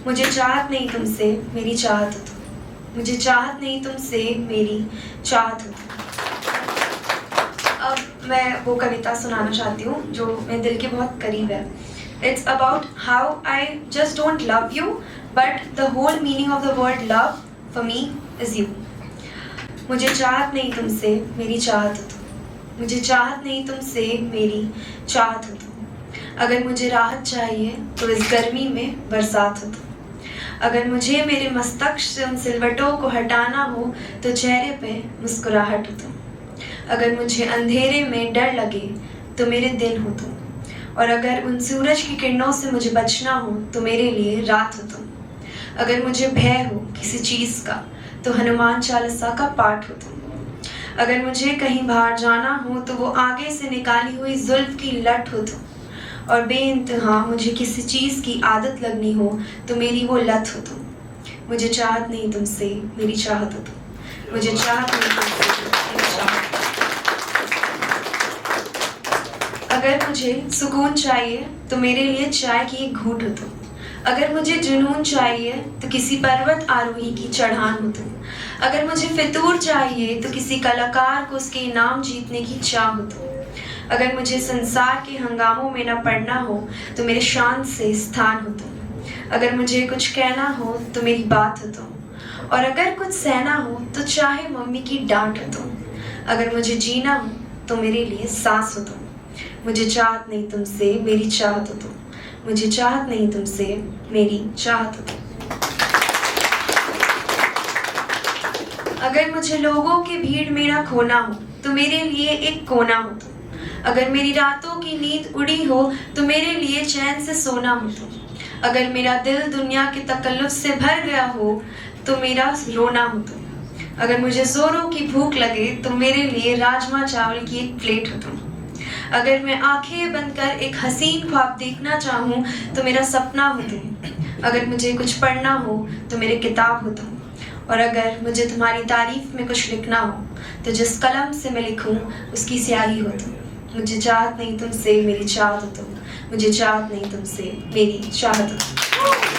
मुझे चाहत नहीं तुमसे, मेरी चाहत हो तुम। मुझे चाहत नहीं तुमसे, मेरी चाहत हो तुम। अब मैं वो कविता सुनाना चाहती हूँ जो मेरे दिल के बहुत करीब है। It's about how I just don't love you, but the whole meaning of the word love for me is you. मुझे चाहत नहीं तुमसे, मेरी चाहत हो तुम। मुझे चाहत नहीं तुमसे, मेरी चाहत हो तुम। अगर मुझे राहत चाहिए तो इस गर्मी में बरसात हो तुम। अगर मुझे मेरे मस्तक से उन सिलवटों को हटाना हो तो चेहरे पे मुस्कुराहट हो तुम। अगर मुझे अंधेरे में डर लगे तो मेरे दिल हो तुम। और अगर उन सूरज की किरणों से मुझे बचना हो तो मेरे लिए रात हो तुम। अगर मुझे भय हो किसी चीज़ का तो हनुमान चालीसा का पाठ हो तुम। अगर मुझे कहीं बाहर जाना हो तो वो आगे से निकाली हुई जुल्फ की लट हो तुम। और बेइंतहा मुझे किसी चीज़ की आदत लगनी हो तो मेरी वो लत हो तुम। मुझे चाहत नहीं तुमसे, मेरी चाहत हो तुम। मुझे चाहत नहीं तुमसे, मेरी चाहत हो तुम। अगर मुझे सुकून चाहिए तो मेरे लिए चाय की एक घूंट हो तुम। अगर मुझे जुनून चाहिए तो किसी पर्वत आरोही की चढ़ान हो तुम। अगर मुझे फितूर चाहिए तो किसी कलाकार को उसके इनाम जीतने की चाह हो तुम। अगर मुझे संसार के हंगामों में न पड़ना हो तो मेरे शांत से स्थान हो तुम। अगर मुझे कुछ कहना हो तो मेरी बात हो तुम। और अगर कुछ सहना हो तो चाहे मम्मी की डांट हो तुम। अगर मुझे जीना हो तो मेरे लिए सांस हो तुम। मुझे चाहत नहीं तुमसे, मेरी चाहत हो तुम। मुझे चाहत नहीं तुमसे, मेरी चाहत हो तुम। अगर मुझे लोगों की भीड़ में न खोना हो तो मेरे लिए एक कोना हो तुम। अगर मेरी रातों की नींद उड़ी हो तो मेरे लिए चैन से सोना हो तुम। अगर मेरा दिल दुनिया के तकल्लुफ से भर गया हो तो मेरा रोना हो तुम। अगर मुझे जोरों की भूख लगे तो मेरे लिए राजमा चावल की एक प्लेट हो तुम। अगर मैं आंखें बंद कर एक हसीन ख्वाब देखना चाहूँ तो मेरा सपना हो तुम। अगर मुझे कुछ पढ़ना हो तो मेरे किताब हो तुम। और अगर मुझे तुम्हारी तारीफ में कुछ लिखना हो तो जिस कलम से मैं लिखूं उसकी स्याही हो तुम। मुझे चाहत नहीं तुमसे, मेरी चाहत हो तुम। मुझे चाहत नहीं तुमसे, मेरी चाहत हो तुम।